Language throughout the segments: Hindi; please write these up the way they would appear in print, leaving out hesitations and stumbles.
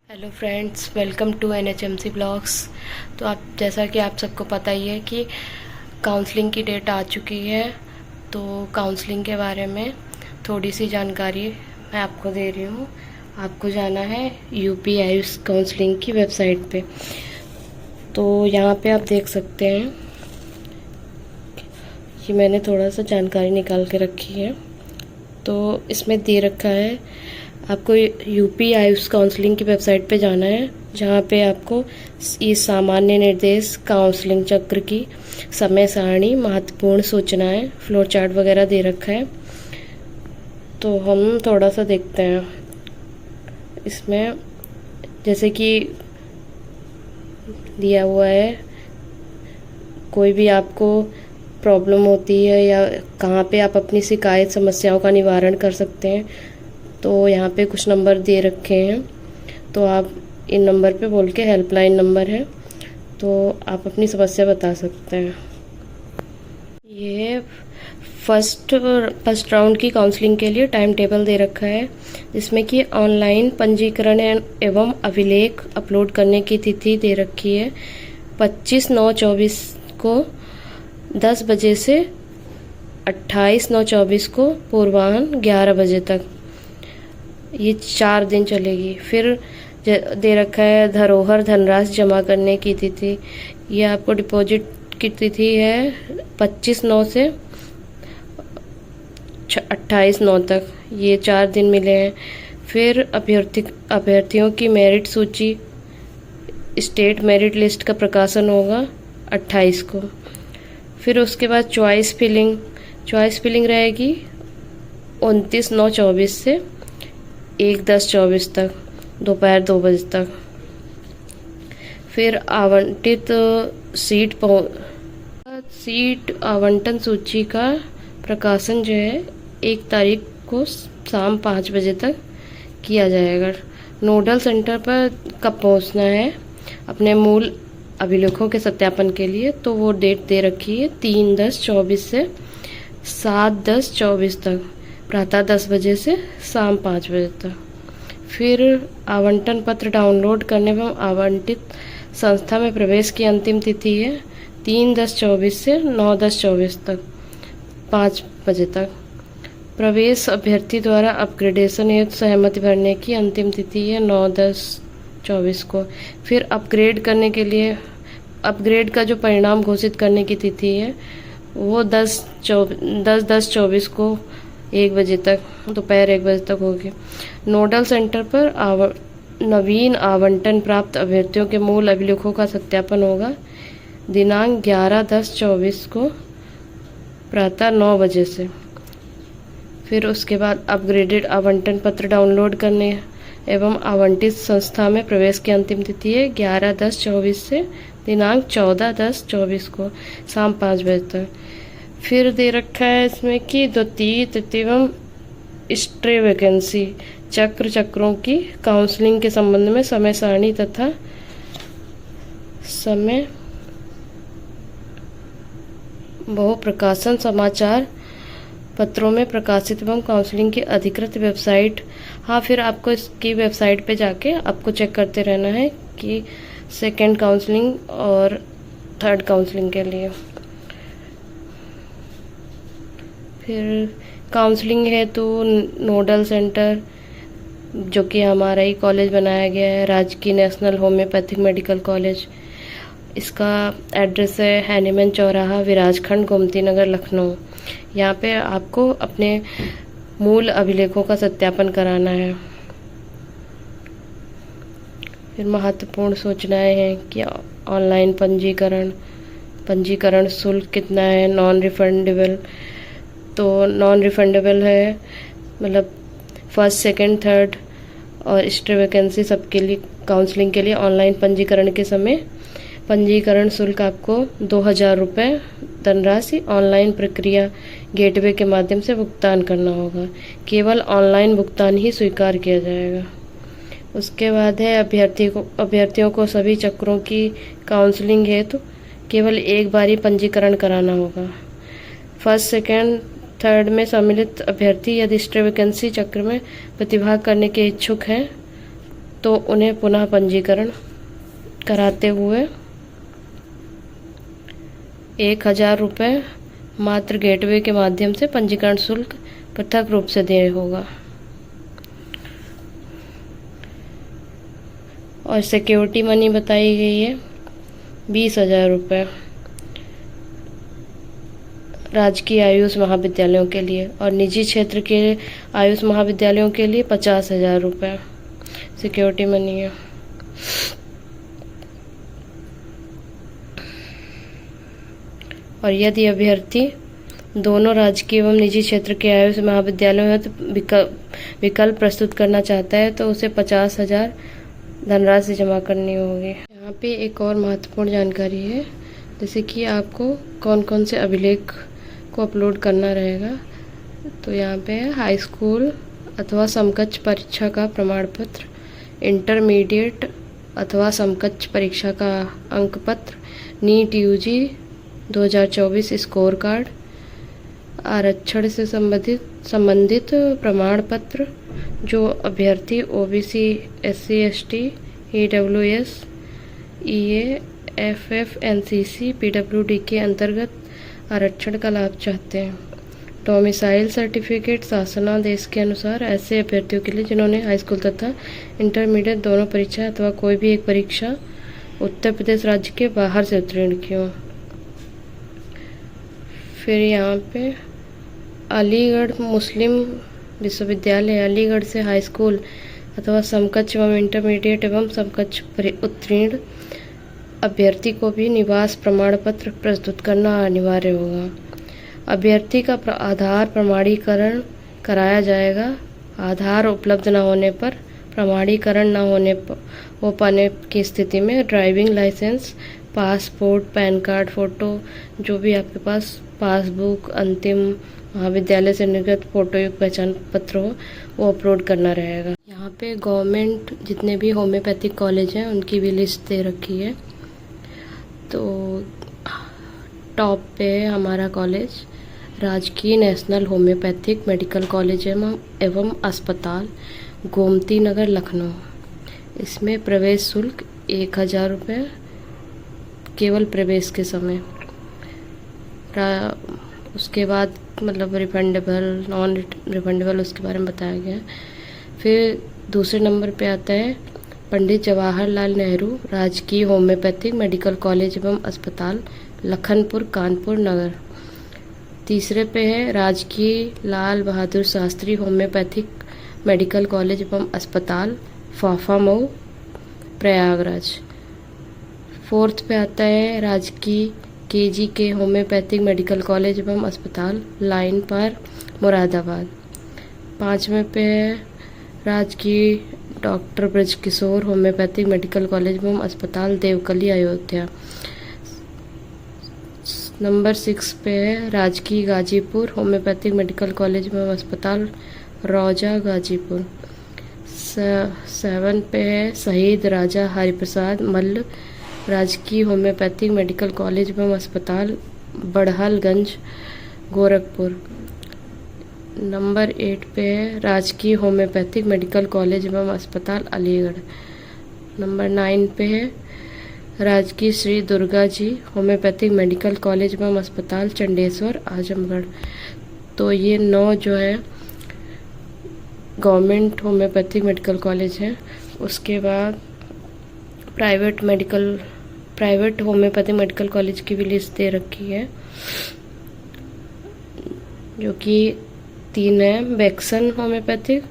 Hello friends, welcome to NHMC blogs. तो आप जैसा कि आप सबको पता ही है कि काउंसलिंग की डेट आ चुकी है। तो काउंसलिंग के बारे में थोड़ी सी जानकारी मैं आपको दे रही हूँ। आपको जाना है यूपी आयुष काउंसलिंग की वेबसाइट पे। तो यहाँ पे आप देख सकते हैं कि मैंने थोड़ा सा जानकारी निकाल के रखी है। तो इसमें दे रखा है आपको यूपी आयुष काउंसलिंग की वेबसाइट पे जाना है, जहाँ पे आपको ये सामान्य निर्देश, काउंसलिंग चक्र की समय सारणी, महत्वपूर्ण सूचनाएं, फ्लो चार्ट वगैरह दे रखा है। तो हम थोड़ा सा देखते हैं इसमें। जैसे कि दिया हुआ है, कोई भी आपको प्रॉब्लम होती है या कहाँ पे आप अपनी शिकायत समस्याओं का निवारण कर सकते हैं, तो यहाँ पे कुछ नंबर दे रखे हैं। तो आप इन नंबर पे बोल के, हेल्पलाइन नंबर है, तो आप अपनी समस्या बता सकते हैं। ये फर्स्ट राउंड की काउंसलिंग के लिए टाइम टेबल दे रखा है, जिसमें कि ऑनलाइन पंजीकरण एवं अभिलेख अपलोड करने की तिथि दे रखी है 25/9/24 को 10 बजे से 28/9/24 को पूर्वाह्न 11 बजे तक। ये 4 दिन चलेगी। फिर दे रखा है धरोहर धनराशि जमा करने की तिथि। ये आपको डिपॉजिट की तिथि है 25/9 से 28/9 तक। ये 4 दिन मिले हैं। फिर अभ्यर्थियों की मेरिट सूची, स्टेट मेरिट लिस्ट का प्रकाशन होगा 28 को। फिर उसके बाद चॉइस फिलिंग रहेगी 29/9/24 से 1/10/24 तक, दोपहर 2 बजे तक। फिर आवंटित सीट आवंटन सूची का प्रकाशन जो है 1 तारीख को शाम 5 बजे तक किया जाएगा। नोडल सेंटर पर कब पहुंचना है अपने मूल अभिलेखों के सत्यापन के लिए, तो वो डेट दे रखी है 3/10/24 से 7/10/24 तक, प्रातः 10 बजे से शाम 5 बजे तक। फिर आवंटन पत्र डाउनलोड करने एवं आवंटित संस्था में प्रवेश की अंतिम तिथि है 3/10/24 से 9/10/24 तक, 5 बजे तक। प्रवेश अभ्यर्थी द्वारा अपग्रेडेशन हेतु सहमति भरने की अंतिम तिथि है 9/10/24 को। फिर अपग्रेड का जो परिणाम घोषित करने की तिथि है वो 10/10/24 को 1 बजे तक, दोपहर 1 बजे तक होगी। नोडल सेंटर पर नवीन आवंटन प्राप्त अभ्यर्थियों के मूल अभिलेखों का सत्यापन होगा दिनांक 11/10/24 को प्रातः 9 बजे से। फिर उसके बाद अपग्रेडेड आवंटन पत्र डाउनलोड करने एवं आवंटित संस्था में प्रवेश की अंतिम तिथि है 11/10/24 से दिनांक 14/10/24 को शाम 5 बजे तक। फिर दे रखा है इसमें कि द्वितीय, तृतीय एवं स्ट्रे वैकेंसी चक्रों की काउंसलिंग के संबंध में समय सारणी तथा समय बहु प्रकाशन समाचार पत्रों में प्रकाशित एवं काउंसलिंग की अधिकृत वेबसाइट। हाँ, फिर आपको इसकी वेबसाइट पे जाके आपको चेक करते रहना है कि सेकेंड काउंसलिंग और थर्ड काउंसलिंग के लिए। फिर काउंसलिंग है तो नोडल सेंटर, जो कि हमारा ही कॉलेज बनाया गया है, राजकीय नेशनल होम्योपैथिक मेडिकल कॉलेज। इसका एड्रेस है हैनीमैन चौराहा, विराजखंड, गोमती नगर, लखनऊ। यहाँ पे आपको अपने मूल अभिलेखों का सत्यापन कराना है। फिर महत्वपूर्ण सूचनाएं हैं कि ऑनलाइन पंजीकरण शुल्क कितना है, नॉन रिफंडेबल। तो नॉन रिफंडेबल है, मतलब फर्स्ट, सेकंड, थर्ड और स्टे वैकेंसी सबके लिए काउंसलिंग के लिए ऑनलाइन पंजीकरण के समय पंजीकरण शुल्क आपको 2000 रुपये धनराशि ऑनलाइन प्रक्रिया गेटवे के माध्यम से भुगतान करना होगा। केवल ऑनलाइन भुगतान ही स्वीकार किया जाएगा। उसके बाद है अभ्यर्थियों को सभी चक्रों की काउंसलिंग हेतु केवल एक बार ही पंजीकरण कराना होगा। फर्स्ट, सेकंड, थर्ड में सम्मिलित अभ्यर्थी यदि स्टे वैकेंसी चक्र में प्रतिभाग करने के इच्छुक हैं तो उन्हें पुनः पंजीकरण कराते हुए 1000 रुपये मात्र गेटवे के माध्यम से पंजीकरण शुल्क पृथक रूप से देना होगा। और सिक्योरिटी मनी बताई गई है 20,000 रुपये राजकीय आयुष महाविद्यालयों के लिए, और निजी क्षेत्र के आयुष महाविद्यालयों के लिए 50,000 रुपये सिक्योरिटी मनी है। और यदि अभ्यर्थी दोनों राजकीय एवं निजी क्षेत्र के आयुष महाविद्यालयों में विकल्प प्रस्तुत करना चाहता है तो उसे 50,000 धनराशि जमा करनी होगी। यहाँ पे एक और महत्वपूर्ण जानकारी है, जैसे कि आपको कौन कौन से अभिलेख को अपलोड करना रहेगा। तो यहाँ पे हाई स्कूल अथवा समकक्ष परीक्षा का प्रमाण पत्र, इंटरमीडिएट अथवा समकक्ष परीक्षा का अंक पत्र, नीट यूजी 2024 स्कोर कार्ड, आरक्षण से संबंधित प्रमाण पत्र जो अभ्यर्थी ओबीसी, एससी, एसटी, ईडब्ल्यूएस, ईए, एफएफ, एनसीसी, पीडब्ल्यूडी के अंतर्गत आरक्षण का लाभ चाहते हैं। डोमिसाइल सर्टिफिकेट शासनादेश के अनुसार ऐसे अभ्यर्थियों के लिए जिन्होंने हाई स्कूल तथा इंटरमीडिएट दोनों परीक्षा अथवा कोई भी एक परीक्षा उत्तर प्रदेश राज्य के बाहर से उत्तीर्ण की हो। फिर यहाँ पे अलीगढ़ मुस्लिम विश्वविद्यालय अलीगढ़ से हाई स्कूल अथवा समकक्ष एवं इंटरमीडिएट एवं समकक्ष उत्तीर्ण अभ्यर्थी को भी निवास प्रमाण पत्र प्रस्तुत करना अनिवार्य होगा। अभ्यर्थी का आधार प्रमाणीकरण कराया जाएगा। आधार उपलब्ध न होने पर, प्रमाणीकरण न हो पाने की स्थिति में driving licence, passport, PAN card, photo, जो भी आपके पास पासबुक, अंतिम महाविद्यालय से निर्गत फोटोयुक्त पहचान पत्र हो, वो अपलोड करना रहेगा। यहाँ पे गवर्नमेंट जितने भी होम्योपैथिक कॉलेज हैं उनकी भी लिस्ट दे रखी है। तो टॉप पे हमारा कॉलेज राजकीय नेशनल होम्योपैथिक मेडिकल कॉलेज एवं अस्पताल, गोमती नगर, लखनऊ। इसमें प्रवेश शुल्क 1000 रुपये केवल प्रवेश के समय। उसके बाद मतलब रिफंडेबल, नॉन रिफंडेबल, उसके बारे में बताया गया है। फिर दूसरे नंबर पे आता है पंडित जवाहरलाल नेहरू राजकीय होम्योपैथिक मेडिकल कॉलेज एवं अस्पताल, लखनपुर, कानपुर नगर। तीसरे पे है राजकीय Lal Bahadur Shastri homeopathic medical college एवं अस्पताल, फाफा मऊ, प्रयागराज। फोर्थ पे आता है राजकीय केजीके होम्योपैथिक मेडिकल कॉलेज एवं अस्पताल, लाइन पार, मुरादाबाद। 5वें पे है राजकीय doctor Brajkishore homeopathic medical college एवं अस्पताल, देवकली, अयोध्या। नंबर 6 पे है राजकीय गाजीपुर होम्योपैथिक मेडिकल कॉलेज एवं अस्पताल, रौजा, गाजीपुर। 7 पे है शहीद राजा हरिप्रसाद मल्ल राजकीय होम्योपैथिक मेडिकल कॉलेज एवं अस्पताल, बड़हलगंज, गोरखपुर। नंबर 8 पे है राजकीय होम्योपैथिक मेडिकल कॉलेज एवं अस्पताल, अलीगढ़। नंबर 9 पे है राजकीय Shri Durga ji homeopathic medical college एवं अस्पताल, चंडेश्वर, आजमगढ़। तो ये 9 जो है गवर्नमेंट होम्योपैथिक मेडिकल कॉलेज हैं। उसके बाद प्राइवेट होम्योपैथिक मेडिकल कॉलेज की भी लिस्ट दे रखी है, जो कि 3 है बैक्सन होम्योपैथिक,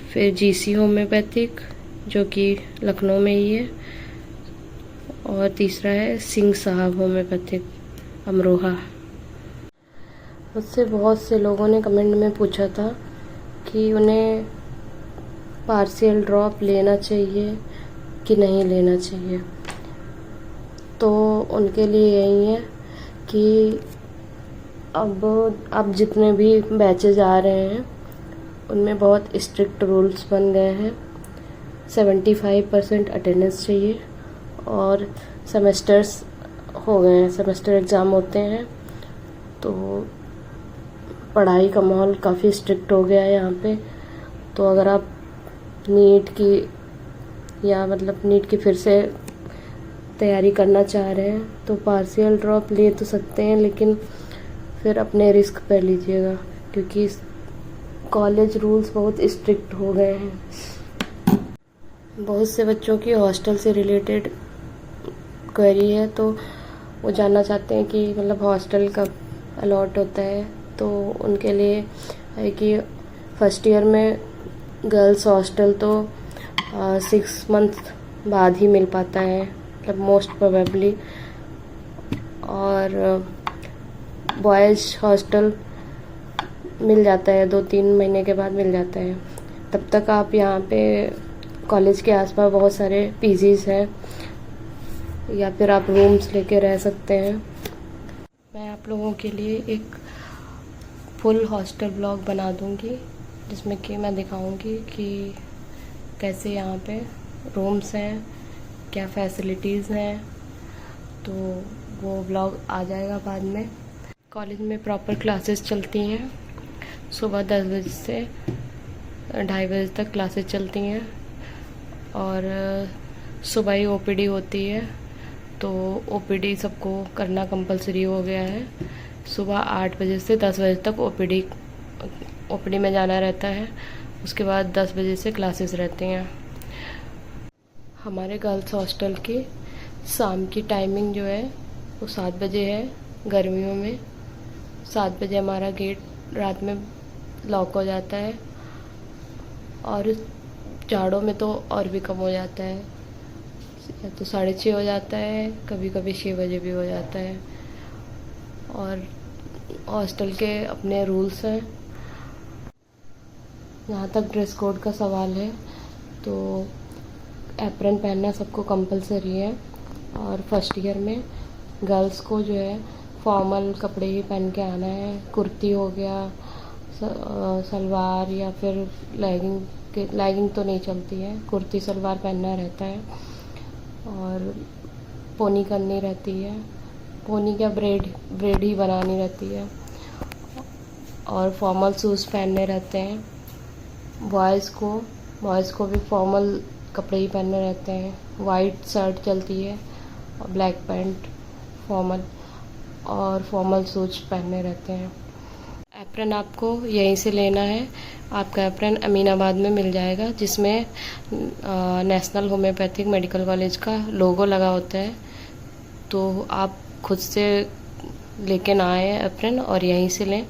फिर जीसी होम्योपैथिक जो कि लखनऊ में ही है, और तीसरा है सिंह साहब होम्योपैथिक, अमरोहा। मुझसे बहुत से लोगों ने कमेंट में पूछा था कि उन्हें पार्शियल ड्रॉप लेना चाहिए कि नहीं लेना चाहिए। तो उनके लिए यही है कि अब जितने भी बैचेज आ रहे हैं उनमें बहुत स्ट्रिक्ट रूल्स बन गए हैं। 75% अटेंडेंस चाहिए और सेमेस्टर्स हो गए हैं, सेमेस्टर एग्ज़ाम होते हैं, तो पढ़ाई का माहौल काफ़ी स्ट्रिक्ट हो गया है यहाँ पे। तो अगर आप नीट की या मतलब नीट की फिर से तैयारी करना चाह रहे हैं तो पार्शियल ड्रॉप ले तो सकते हैं, लेकिन फिर अपने रिस्क पर लीजिएगा, क्योंकि कॉलेज रूल्स बहुत स्ट्रिक्ट हो गए हैं। बहुत से बच्चों की हॉस्टल से रिलेटेड क्वेरी है, तो वो जानना चाहते हैं कि मतलब हॉस्टल कब अलॉट होता है। तो उनके लिए है कि फर्स्ट ईयर में गर्ल्स हॉस्टल तो 6 मंथ बाद ही मिल पाता है, मतलब मोस्ट प्रोबेबली। और बॉयज़ हॉस्टल मिल जाता है 2-3 महीने के बाद मिल जाता है। तब तक आप यहाँ पे कॉलेज के आसपास बहुत सारे पीजीज़ हैं, या फिर आप रूम्स लेके रह सकते हैं। मैं आप लोगों के लिए एक फुल हॉस्टल ब्लॉग बना दूँगी, जिसमें कि मैं दिखाऊँगी कि कैसे यहाँ पे रूम्स हैं, क्या फैसिलिटीज़ हैं। तो वो ब्लॉग आ जाएगा बाद में। कॉलेज में प्रॉपर क्लासेस चलती हैं, सुबह 10 बजे से 2:30 बजे तक क्लासेस चलती हैं, और सुबह ही ओपीडी होती है। तो ओपीडी सबको करना कंपलसरी हो गया है। सुबह 8 बजे से 10 बजे तक ओपीडी में जाना रहता है। उसके बाद 10 बजे से क्लासेस रहती हैं। हमारे गर्ल्स हॉस्टल की शाम की टाइमिंग जो है वो 7 बजे है। गर्मियों में 7 बजे हमारा गेट रात में लॉक हो जाता है, और जाड़ों में तो और भी कम हो जाता है, या तो 6:30 हो जाता है, कभी कभी 6 बजे भी हो जाता है। और हॉस्टल के अपने रूल्स हैं। जहाँ तक ड्रेस कोड का सवाल है तो एप्रन पहनना सबको कंपलसरी है, और फर्स्ट ईयर में गर्ल्स को जो है फॉर्मल कपड़े ही पहन के आना है। कुर्ती हो गया, सलवार या फिर लेगिंग तो नहीं चलती है, कुर्ती सलवार पहनना रहता है। और पोनी करनी रहती है, पोनी क्या ब्रेड ही बनानी रहती है। और फॉर्मल शूज़ पहनने रहते हैं। बॉयज़ को भी फॉर्मल कपड़े ही पहनने रहते हैं। वाइट शर्ट चलती है और ब्लैक पैंट फॉर्मल, और फॉर्मल शूज पहनने रहते हैं। एप्रन आपको यहीं से लेना है। आपका एप्रन अमीनाबाद में मिल जाएगा, जिसमें नेशनल होम्योपैथिक मेडिकल कॉलेज का लोगो लगा होता है। तो आप खुद से लेके ना आए एप्रन, और यहीं से लें।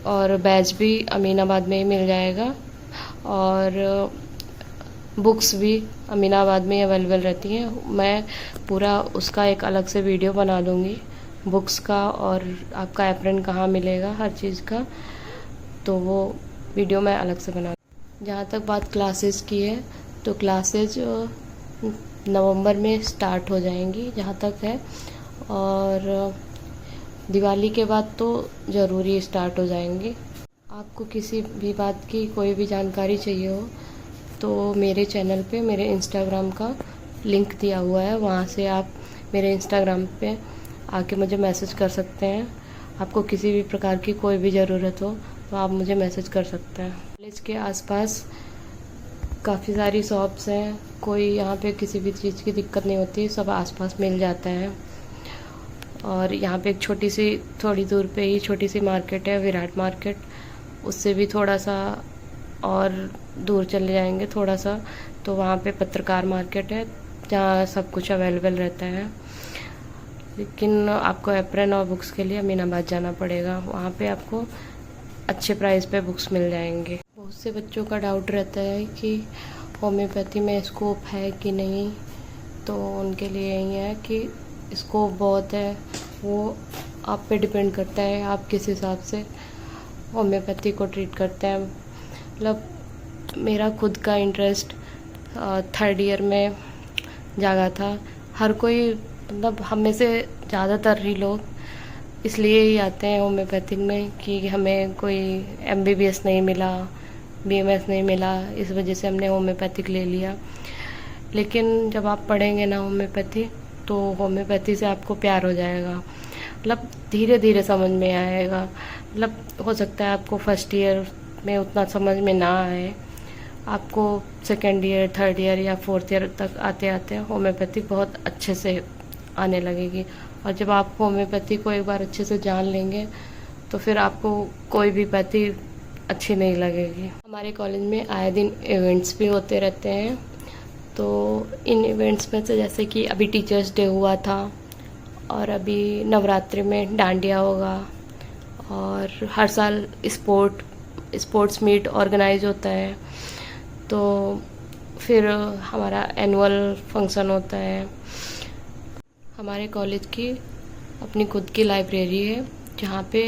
और बैच भी अमीनाबाद में ही मिल जाएगा, और बुक्स भी अमीनाबाद में अवेलेबल रहती हैं। मैं पूरा उसका एक अलग से वीडियो बना दूँगी, बुक्स का और आपका एप्रन कहाँ मिलेगा, हर चीज़ का। तो वो वीडियो मैं अलग से बना। जहाँ तक बात क्लासेस की है, तो क्लासेज नवंबर में स्टार्ट हो जाएंगी जहाँ तक है, और दिवाली के बाद तो ज़रूरी स्टार्ट हो जाएंगे। आपको किसी भी बात की कोई भी जानकारी चाहिए हो तो मेरे चैनल पे मेरे इंस्टाग्राम का लिंक दिया हुआ है, वहाँ से आप मेरे इंस्टाग्राम पे आके मुझे मैसेज कर सकते हैं। आपको किसी भी प्रकार की कोई भी ज़रूरत हो तो आप मुझे मैसेज कर सकते हैं। कॉलेज के आसपास काफ़ी सारी शॉप्स हैं, कोई यहाँ पे किसी भी चीज़ की दिक्कत नहीं होती, सब आसपास मिल जाता है। और यहाँ पे एक थोड़ी दूर पे ही छोटी सी मार्केट है, विराट मार्केट। उससे भी थोड़ा सा और दूर चले जाएंगे थोड़ा सा, तो वहाँ पे पत्रकार मार्केट है, जहाँ सब कुछ अवेलेबल रहता है। लेकिन आपको एप्रन और बुक्स के लिए अमीनाबाद जाना पड़ेगा, वहाँ पे आपको अच्छे प्राइस पे बुक्स मिल जाएंगे। बहुत से बच्चों का डाउट रहता है कि होम्योपैथी में स्कोप है कि नहीं, तो उनके लिए यही है कि स्कोप बहुत है। वो आप पे डिपेंड करता है आप किस हिसाब से होम्योपैथी को ट्रीट करते हैं। मतलब मेरा खुद का इंटरेस्ट 3rd ईयर में जागा था। हर कोई, मतलब हम में से ज़्यादातर ही लोग इसलिए ही आते हैं होम्योपैथिक में कि हमें कोई MBBS नहीं मिला, BMS नहीं मिला, इस वजह से हमने होम्योपैथिक ले लिया। लेकिन जब आप पढ़ेंगे ना होम्योपैथी, तो होम्योपैथी से आपको प्यार हो जाएगा। मतलब धीरे धीरे समझ में आएगा। मतलब हो सकता है आपको फर्स्ट ईयर में उतना समझ में ना आए, आपको सेकेंड ईयर, थर्ड ईयर या फोर्थ ईयर तक आते आते होम्योपैथी बहुत अच्छे से आने लगेगी। और जब आप होम्योपैथी को एक बार अच्छे से जान लेंगे तो फिर आपको कोई भी पैथी अच्छी नहीं लगेगी। हमारे कॉलेज में आए दिन इवेंट्स भी होते रहते हैं, तो इन इवेंट्स में से जैसे कि अभी टीचर्स डे हुआ था और अभी नवरात्रि में डांडिया होगा, और हर साल स्पोर्ट्स मीट ऑर्गेनाइज होता है। तो फिर हमारा एनुअल फंक्शन होता है। हमारे कॉलेज की अपनी खुद की लाइब्रेरी है जहाँ पे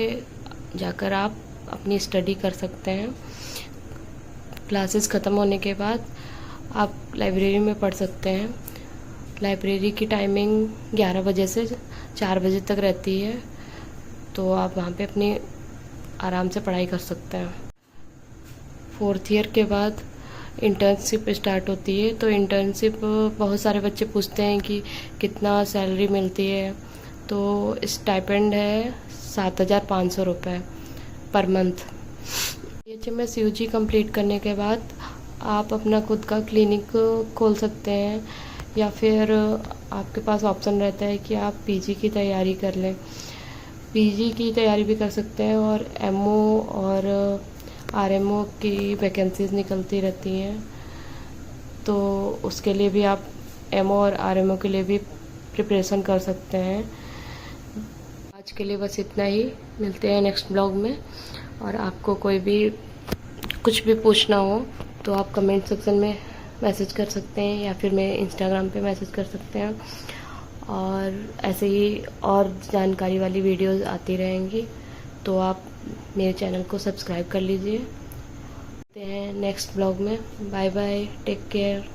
जाकर आप अपनी स्टडी कर सकते हैं। क्लासेस ख़त्म होने के बाद आप लाइब्रेरी में पढ़ सकते हैं। लाइब्रेरी की टाइमिंग 11 बजे से 4 बजे तक रहती है, तो आप वहाँ पे अपनी आराम से पढ़ाई कर सकते हैं। फोर्थ ईयर के बाद इंटर्नशिप स्टार्ट होती है, तो इंटर्नशिप बहुत सारे बच्चे पूछते हैं कि कितना सैलरी मिलती है। तो स्टाइपेंड है 7,500 रुपये per month. BHMS UG complete करने के बाद आप अपना खुद का क्लिनिक खोल सकते हैं, या फिर आपके पास ऑप्शन रहता है कि आप PG की तैयारी कर लें। PG की तैयारी भी कर सकते हैं, और MO और RMO की वैकेंसीज निकलती रहती हैं, तो उसके लिए भी आप MO और RMO के लिए भी प्रिपरेशन कर सकते हैं। आज के लिए बस इतना ही, मिलते हैं नेक्स्ट ब्लॉग में। और आपको कोई भी कुछ भी पूछना हो तो आप कमेंट सेक्शन में मैसेज कर सकते हैं, या फिर मेरे इंस्टाग्राम पे मैसेज कर सकते हैं। और ऐसे ही और जानकारी वाली वीडियोस आती रहेंगी, तो आप मेरे चैनल को सब्सक्राइब कर लीजिए। मिलते हैं नेक्स्ट ब्लॉग में। Bye bye, take care.